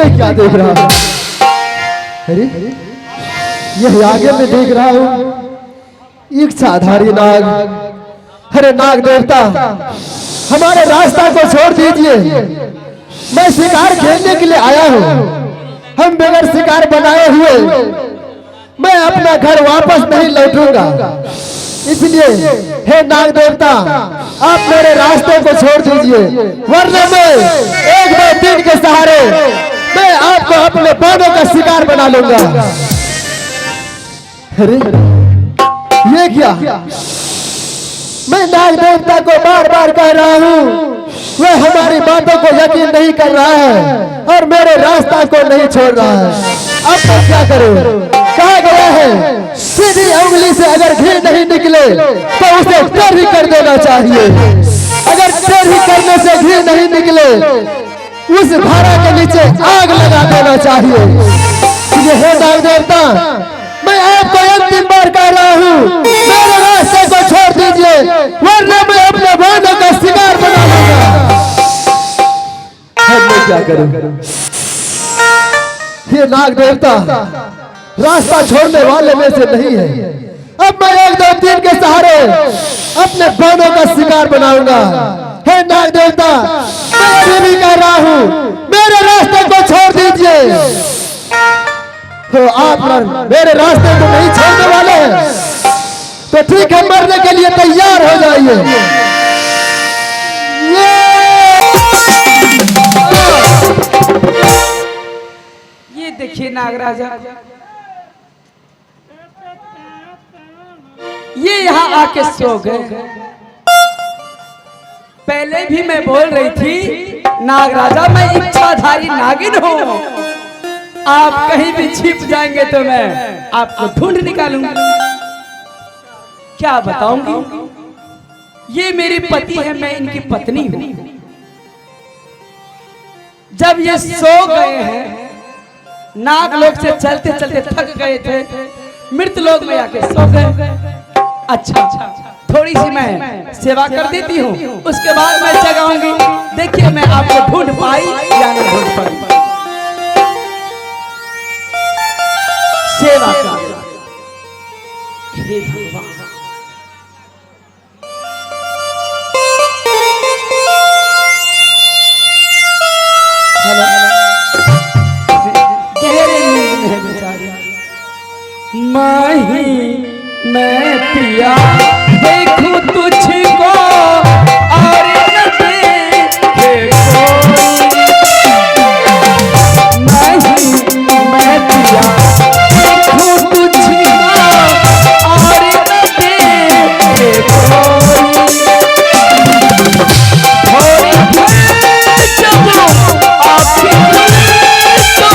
मैं क्या देख रहा हूँ? अरे यह आगे में देख रहा हूँ इच्छाधारी नाग। अरे नाग देवता, हमारे रास्ता को छोड़ दीजिए। मैं शिकार खेलने के लिए आया हूँ। हम बगैर शिकार बनाए हुए मैं अपना घर वापस नहीं लौटूंगा। इसलिए हे नाग देवता, आप मेरे रास्ते को छोड़ दीजिए, वरना मैं 1-2-3 के सहारे मैं आपको अपने बाणों का शिकार बना लूंगा। अरे ये क्या? मैं नाग देवता को बार बार कह रहा हूँ, वह हमारी बातों को यकीन नहीं कर रहा है और मेरे रास्ता को नहीं छोड़ रहा है। अब मैं क्या करूं? कहा गया है सीधी उंगली से अगर घी नहीं निकले तो उसे टेढ़ी कर देना चाहिए। अगर टेढ़ी करने से घी नहीं निकले उस धारा के नीचे आग लगा देना चाहिए। ये है नाग देवता, मैं आपको अंतिम बार कह रहा हूँ, मेरे रास्ते को छोड़ दीजिए, वरना मैं अपने बाणों का शिकार बना लूंगा। अब मैं क्या करूं? ये नाग देवता रास्ता छोड़ने वाले में से नहीं है। अब मैं 1-2-3 के सहारे अपने बाणों का शिकार बनाऊंगा। हे नाग देवता, मैं अभी भी कह रहा हूँ, मेरे रास्ते को छोड़ दीजिए। तो आप मेरे रास्ते को नहीं छोड़ने वाले हैं तो ठीक है, मरने के लिए तैयार हो जाइए। ये देखिए नागराजा, ये यहाँ आके सो गए। पहले भी मैं बोल रही थी नागराजा, मैं इच्छाधारी नागिन हूँ। आप कहीं भी छिप जाएंगे तो मैं आपको ढूंढ निकालूंगा। क्या बताऊंगी? ये मेरे पति है, मैं इनकी पत्नी हूँ। जब ये सो गए हैं, नाग लोग से चलते चलते थक गए थे, मृत लोग में आके सो गए। अच्छा, थोड़ी सी मैं सेवा कर देती हूँ, उसके बाद मैं जगाऊंगी। देखिए मैं आपको ढूंढ पाई या नहीं ढूंढ पाई। सेवा कर गहरे नींद में बेचारे। माही मैं पिया देखूं तुझको और न देखे कोई। माही मैं पिया देखूं तुझको और न देखे कोई। थोड़ी देर जब आँखें खुले तो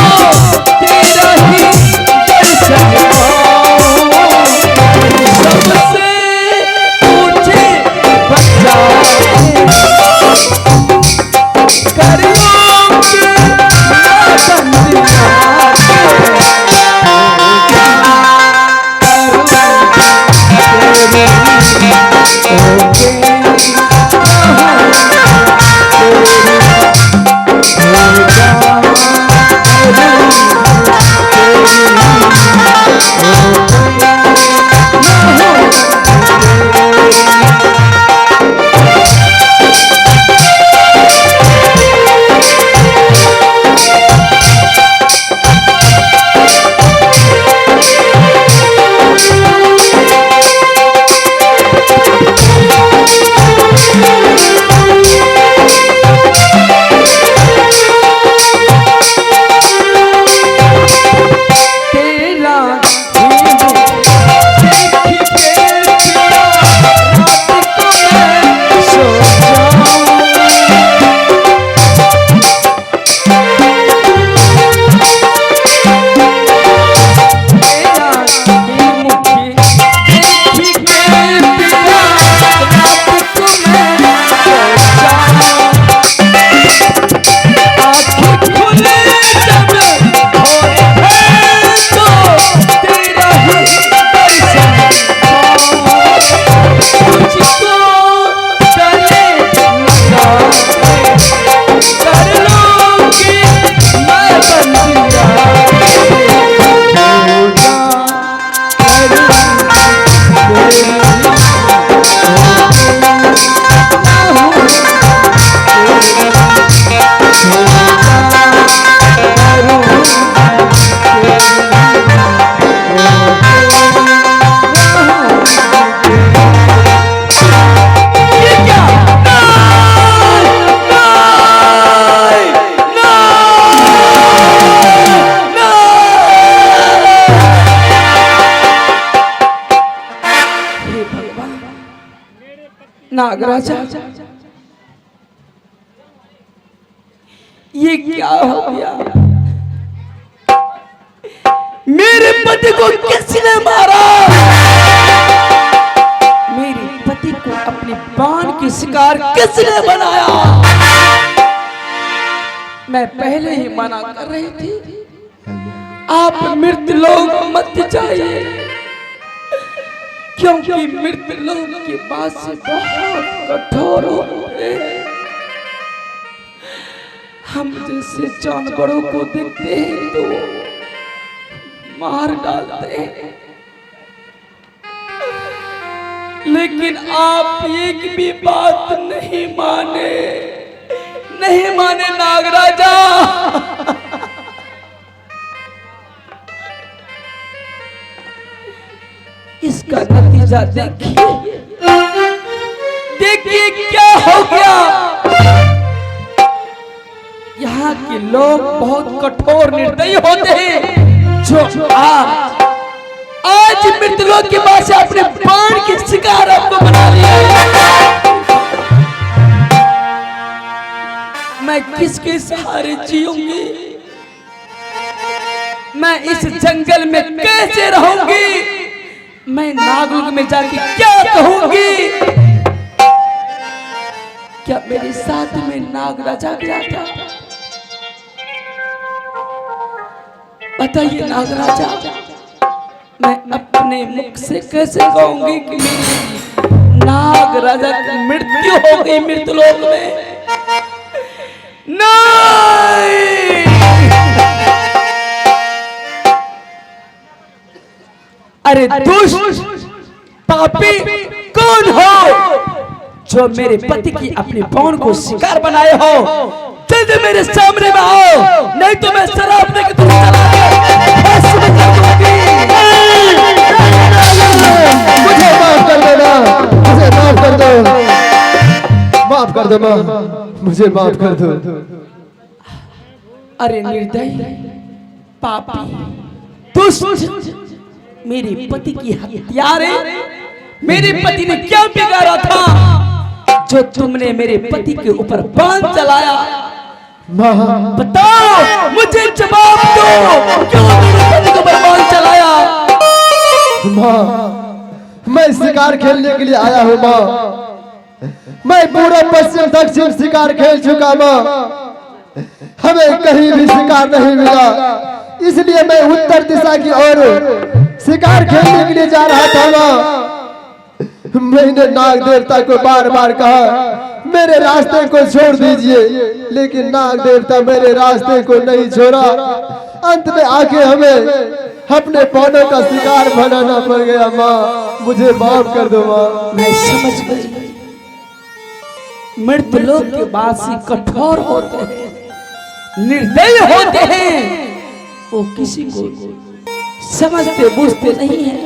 तेरा ही दर्शन पाऊं। सबसे ऊंचे बच्चा करियों के नागराजा, ये क्या हो गया? मेरे पति को किसने मारा? मेरे पति को अपने बाण की शिकार किसने बनाया? मैं पहले ही मना कर रही थी, आप मृत्यु लोक मत जाइए, क्योंकि मृत्यु लोक की बात से बहुत कठोर होते हैं। हम जैसे जानवरों को देखते हैं तो मार डालते हैं, लेकिन आप एक भी बात नहीं माने नागराजा। इसका नतीजा देखिए क्या हो गया। यहाँ के लोग बहुत कठोर निर्दयी होते हैं, जो आज मृतलोक के पास अपने बाण की शिकार आपको बना लिया। मैं किसके सहारे जीऊंगी? मैं इस जंगल में कैसे रहूंगी? मैं नागलोक में जाके क्या कहूंगी? क्या मेरे साथ में नागराजा गया था? बताइए नागराजा, मैं अपने मुख से कैसे कहूंगी कि मेरी नागराजा की मृत्यु हो गई मृतलोक में? नहीं! अरे दुष्ट पापी कौन हो जो मेरे पति की अपने बाण को शिकार बनाए हो? जल्दी मेरे सामने में आओ, नहीं तो मैं शराब लेके तुम्हें चला मुझे माफ कर देना, मुझे माफ कर दो, माफ कर दो माँ, मुझे माफ कर दो। अरे निर्दयी पापी दुष्ट, मेरे पति की हत्यारे, मेरे पति ने क्या बिगाड़ा था जो तुमने मेरे पति के ऊपर बाण चलाया? माँ बताओ, मुझे जवाब दो, क्यों मेरे पति के ऊपर बाण चलाया? माँ, मैं शिकार खेलने के लिए आया हूँ माँ। मैं पूर्व पश्चिम दक्षिण शिकार खेल चुका माँ, हमें कहीं भी शिकार नहीं मिला, इसलिए मैं उत्तर दिशा की ओर शिकार खेलने के लिए जा रहा था माँ। मैंने नाग देवता को बार बार कहा मेरे रास्ते को छोड़ दीजिए, लेकिन नाग देवता मेरे रास्ते को नहीं छोड़ा। अंत में आके हमें अपने पौधों का शिकार बनाना पड़ गया माँ, मुझे माफ कर दो माँ। मैं समझ गई, मृतलोक के वासी कठोर होते हैं, निर्दयी होते हैं, वो किसी को समझते बूझते नहीं है।